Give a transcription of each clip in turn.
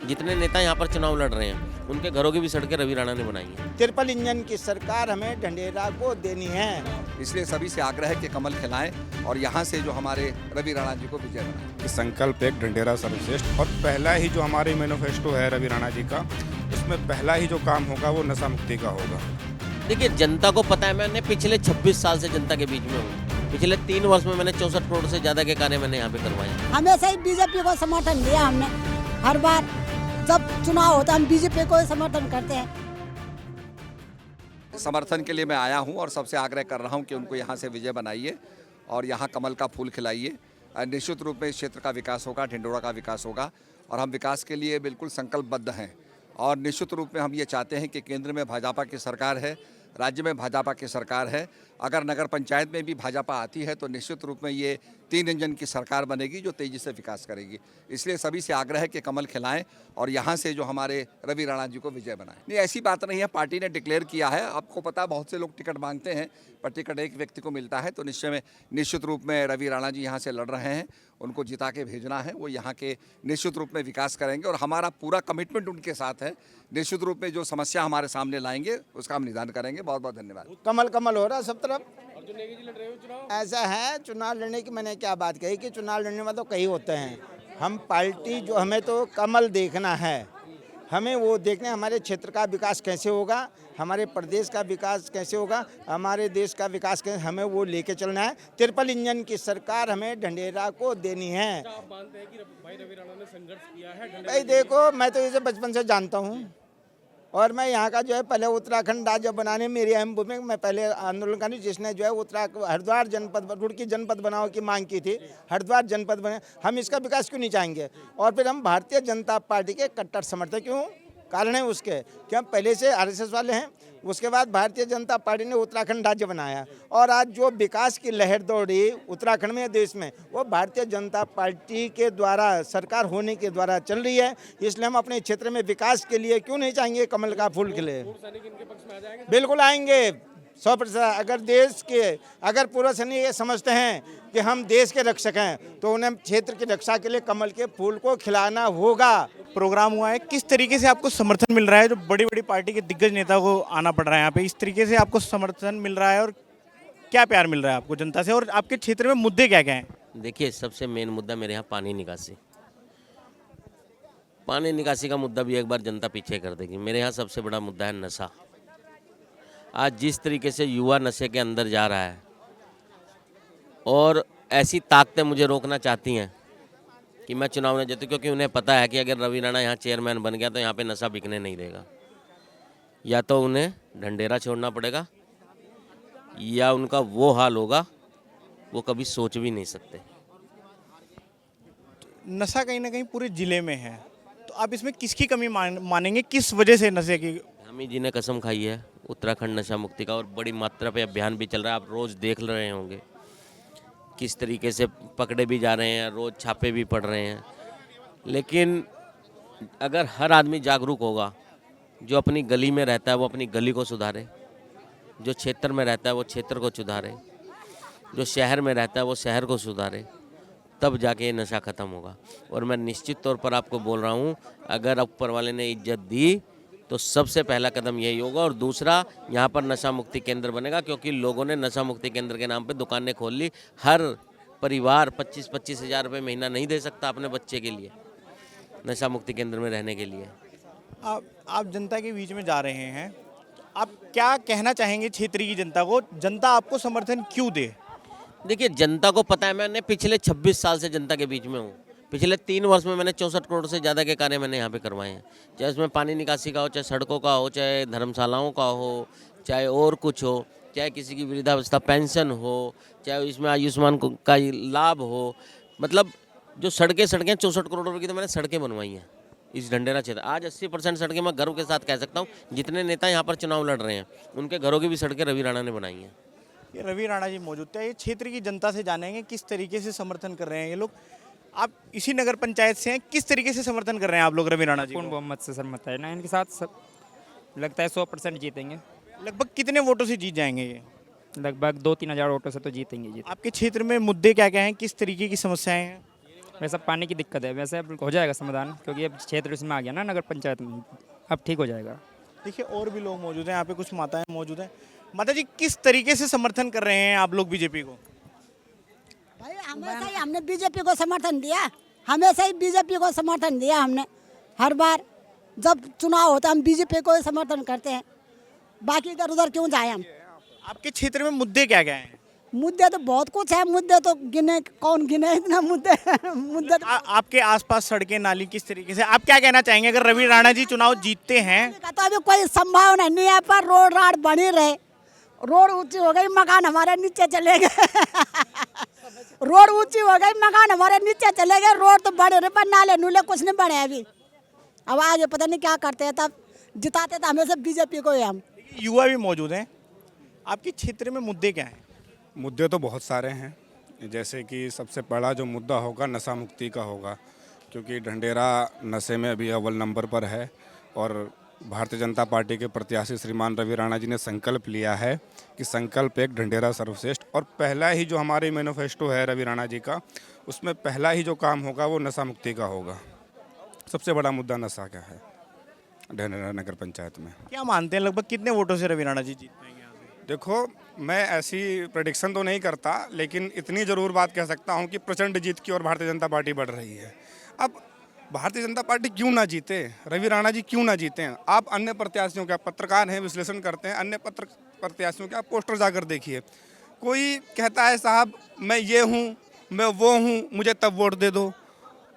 जितने नेता यहाँ पर चुनाव लड़ रहे हैं उनके घरों की भी सड़कें रवि राणा ने बनाई हैं। ट्रिपल इंजन की सरकार हमें ढंढेरा को देनी है। इसलिए सभी से आग्रह है कि कमल खिलाएं और यहाँ से जो हमारे रवि राणा जी को विजय बनाएं। संकल्प एक ढंढेरा सर्वश्रेष्ठ, और पहला ही जो हमारी मैनिफेस्टो है रवि राणा जी का, उसमें पहला ही जो काम होगा वो नशा मुक्ति का होगा। देखिए, जनता को पता है, मैंने पिछले 26 साल से जनता के बीच में हूँ। पिछले 3 वर्ष में मैंने 64 करोड़ से ज़्यादा के कार्य मैंने यहाँ पे करवाए हैं। हमेशा ही बीजेपी को समर्थन दिया हमने। हर बार जब चुनाव होता है हम बीजेपी को समर्थन करते हैं। समर्थन के लिए मैं आया हूँ और सबसे आग्रह कर रहा हूँ कि उनको यहाँ से विजय बनाइए और यहाँ कमल का फूल खिलाइए। निश्चित रूप में इस क्षेत्र का विकास होगा, ढिंडोरा का विकास होगा और हम विकास के लिए बिल्कुल संकल्पबद्ध हैं। और निश्चित रूप में हम ये चाहते हैं कि केंद्र में भाजपा की सरकार है, राज्य में भाजपा की सरकार है। अगर नगर पंचायत में भी भाजपा आती है तो निश्चित रूप में ये 3 इंजन की सरकार बनेगी जो तेज़ी से विकास करेगी। इसलिए सभी से आग्रह है कि कमल खिलाएं और यहाँ से जो हमारे रवि राणा जी को विजय बनाएं। नहीं, ऐसी बात नहीं है, पार्टी ने डिक्लेयर किया है। आपको पता, बहुत से लोग टिकट मांगते हैं पर टिकट एक व्यक्ति को मिलता है। तो निश्चित रूप में रवि राणा जी यहाँ से लड़ रहे हैं, उनको जिता के भेजना है। वो यहाँ के निश्चित रूप में विकास करेंगे और हमारा पूरा कमिटमेंट उनके साथ है। निश्चित रूप में जो समस्या हमारे सामने लाएंगे उसका हम निदान करेंगे। बहुत बहुत धन्यवाद। कमल कमल हो रहा है सब तरफ। ऐसा है, चुनाव लड़ने की मैंने क्या बात कही कि चुनाव लड़ने में तो कई होते हैं। हम पार्टी जो, हमें तो कमल देखना है। हमें वो देखना है हमारे क्षेत्र का विकास कैसे होगा, हमारे प्रदेश का विकास कैसे होगा, हमारे देश का विकास कैसे, हमें वो लेके चलना है। ट्रिपल इंजन की सरकार हमें ढंढेरा को देनी है। आप मानते हैं कि भाई रवि राणा ने संघर्ष किया है? भाई देखो, मैं तो इसे बचपन से जानता हूँ और मैं यहाँ का जो है पहले उत्तराखंड राज्य बनाने मेरी अहम भूमिका, मैं पहले आंदोलन करी जिसने जो है हरिद्वार जनपद, रुड़की जनपद बनाओ की मांग की थी। हरिद्वार जनपद बने, हम इसका विकास क्यों नहीं चाहेंगे? और फिर हम भारतीय जनता पार्टी के कट्टर समर्थक क्यों? कारण है उसके कि हम पहले से आरएसएस वाले हैं। उसके बाद भारतीय जनता पार्टी ने उत्तराखंड राज्य बनाया और आज जो विकास की लहर दौड़ी उत्तराखंड में, देश में, वो भारतीय जनता पार्टी के द्वारा, सरकार होने के द्वारा चल रही है। इसलिए हम अपने क्षेत्र में विकास के लिए क्यों नहीं चाहेंगे कमल का फूल खिले? बिल्कुल आएंगे 100%। अगर देश के, अगर पूर्व सैनिक ये समझते हैं कि हम देश के रक्षक हैं तो उन्हें क्षेत्र की रक्षा के लिए कमल के फूल को खिलाना होगा। प्रोग्राम हुआ है, किस तरीके से आपको समर्थन मिल रहा है? जो बड़ी बड़ी पार्टी के दिग्गज नेता को आना पड़ रहा है यहाँ पे, इस तरीके से आपको समर्थन मिल रहा है और क्या प्यार मिल रहा है आपको जनता से, और आपके क्षेत्र में मुद्दे क्या क्या हैं? देखिए, सबसे मेन मुद्दा मेरे यहाँ पानी निकासी। पानी निकासी का मुद्दा भी एक बार जनता पीछे कर देगी। मेरे यहाँ सबसे बड़ा मुद्दा है नशा। आज जिस तरीके से युवा नशे के अंदर जा रहा है और ऐसी ताकतें मुझे रोकना चाहती हैं कि मैं चुनाव न जीतूं, क्योंकि उन्हें पता है कि अगर रवि राणा यहाँ चेयरमैन बन गया तो यहाँ पे नशा बिकने नहीं देगा। या तो उन्हें ढंढेरा छोड़ना पड़ेगा या उनका वो हाल होगा वो कभी सोच भी नहीं सकते। नशा कहीं ना कहीं पूरे जिले में है, तो आप इसमें किसकी कमी मानेंगे? किस वजह से नशे की? हमी जी ने कसम खाई है उत्तराखंड नशा मुक्ति का और बड़ी मात्रा पे अभियान भी चल रहा है। आप रोज़ देख रहे होंगे किस तरीके से पकड़े भी जा रहे हैं, रोज़ छापे भी पड़ रहे हैं। लेकिन अगर हर आदमी जागरूक होगा, जो अपनी गली में रहता है वो अपनी गली को सुधारे, जो क्षेत्र में रहता है वो क्षेत्र को सुधारे, जो शहर में रहता है वो शहर को सुधारे, तब जाके ये नशा ख़त्म होगा। और मैं निश्चित तौर पर आपको बोल रहा हूँ, अगर ऊपर वाले ने इज्जत दी तो सबसे पहला कदम यही होगा। और दूसरा, यहाँ पर नशा मुक्ति केंद्र बनेगा, क्योंकि लोगों ने नशा मुक्ति केंद्र के नाम पे दुकानें खोल ली। हर परिवार 25-25 हज़ार रुपये महीना नहीं दे सकता अपने बच्चे के लिए नशा मुक्ति केंद्र में रहने के लिए। आप जनता के बीच में जा रहे हैं, आप क्या कहना चाहेंगे क्षेत्र की जनता को? जनता आपको समर्थन क्यों दे? देखिए, जनता को पता है, मैंने पिछले 26 साल से जनता के बीच में हूँ। पिछले 3 वर्ष में मैंने 64 करोड़ से ज़्यादा के कार्य मैंने यहाँ पे करवाए हैं। चाहे उसमें पानी निकासी का हो, चाहे सड़कों का हो, चाहे धर्मशालाओं का हो, चाहे और कुछ हो, चाहे किसी की वृद्धावस्था पेंशन हो, चाहे इसमें आयुष्मान का लाभ हो। मतलब जो सड़कें 64 करोड़ रुपये की तो मैंने सड़कें बनवाई हैं इस ढंढेरा क्षेत्र। आज 80% सड़कें मैं गर्व के साथ कह सकता हूँ, जितने नेता यहाँ पर चुनाव लड़ रहे हैं उनके घरों की भी सड़कें रवि राणा ने बनाई हैं। ये रवि राणा जी मौजूद थे। ये क्षेत्र की जनता से जानेंगे किस तरीके से समर्थन कर रहे हैं ये लोग। आप इसी नगर पंचायत से हैं, किस तरीके से समर्थन कर रहे हैं आप लोग रवि राणा जी पूर्ण को? बहुमत से सहमत है ना, इनके साथ सब लगता है 100% जीतेंगे। लगभग कितने वोटों से जीत जाएंगे ये? लगभग 2-3 हज़ार वोटों से तो जीतेंगे। आपके क्षेत्र में मुद्दे क्या क्या हैं, किस तरीके की समस्याएं हैं? वैसे पानी की दिक्कत है, वैसे अब हो जाएगा समाधान, क्योंकि अब क्षेत्र इसमें आ गया ना नगर पंचायत में, अब ठीक हो जाएगा। देखिए और भी लोग मौजूद हैं यहाँ पे, कुछ माताएं मौजूद हैं। माता जी, किस तरीके से समर्थन कर रहे हैं आप लोग बीजेपी को? भाई हमेशा ही हमने बीजेपी को समर्थन दिया, हमेशा ही बीजेपी को समर्थन दिया हमने। हर बार जब चुनाव होता है हम बीजेपी को ही समर्थन करते हैं, बाकी इधर उधर क्यों जाए हम। आपके क्षेत्र में मुद्दे क्या क्या हैं? मुद्दे तो बहुत कुछ है, मुद्दे तो गिने कौन गिने इतना मुद्दे मुद्दे तो आपके आसपास सड़कें नाली किस तरीके से, आप क्या कहना चाहेंगे अगर रवि राणा जी चुनाव जीतते हैं? का तो अभी कोई संभावना नहीं है, पर रोड राड बनी रहे। रोड ऊंची हो गई, मकान हमारे नीचे चले गए रोड ऊंची हो गई, मकान हमारे नीचे चले गए। रोड तो बड़े रहे पर नाले नूले कुछ नहीं बने अभी। अब आगे पता नहीं क्या करते हैं, तब जिताते तो हमेशा बीजेपी को ही हम। युवा भी मौजूद हैं, आपके क्षेत्र में मुद्दे क्या हैं? मुद्दे तो बहुत सारे हैं, जैसे कि सबसे बड़ा जो मुद्दा होगा नशा मुक्ति का होगा, क्योंकि ढंढेरा नशे में अभी अव्वल नंबर पर है और भारतीय जनता पार्टी के प्रत्याशी श्रीमान रवि राणा जी ने संकल्प लिया है कि संकल्प एक ढंढेरा सर्वश्रेष्ठ, और पहला ही जो हमारे मैनिफेस्टो है रवि राणा जी का, उसमें पहला ही जो काम होगा वो नशा मुक्ति का होगा। सबसे बड़ा मुद्दा नशा का है ढंढेरा नगर पंचायत में। क्या मानते हैं लगभग कितने वोटों से रवि राणा जी जीत पाएंगे यहाँ से? देखो, मैं ऐसी प्रेडिक्शन तो नहीं करता, लेकिन इतनी ज़रूर बात कह सकता हूँ कि प्रचंड जीत की ओर भारतीय जनता पार्टी बढ़ रही है। अब भारतीय जनता पार्टी क्यों ना जीते, रवि राणा जी क्यों ना जीते? आप अन्य प्रत्याशियों के, आप पत्रकार हैं, विश्लेषण करते हैं, अन्य प्रत्याशियों के आप पोस्टर जाकर देखिए। कोई कहता है साहब मैं ये हूँ, मैं वो हूँ, मुझे तब वोट दे दो।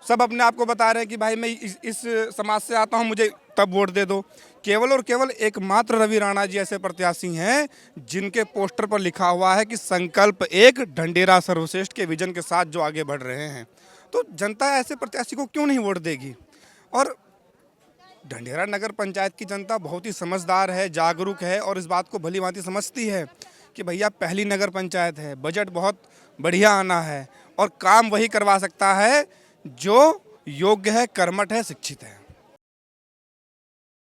सब अपने आप को बता रहे हैं कि भाई मैं इस समाज से आता हूँ, मुझे तब वोट दे दो। केवल और केवल एकमात्र रवि राणा जी ऐसे प्रत्याशी हैं जिनके पोस्टर पर लिखा हुआ है कि संकल्प एक ढंढेरा सर्वश्रेष्ठ के विजन के साथ जो आगे बढ़ रहे हैं। तो जनता ऐसे प्रत्याशी को क्यों नहीं वोट देगी? और ढंढेरा नगर पंचायत की जनता बहुत ही समझदार है, जागरूक है और इस बात को भली भांति समझती है कि भैया पहली नगर पंचायत है, बजट बहुत बढ़िया आना है और काम वही करवा सकता है जो योग्य है, कर्मठ है, शिक्षित है।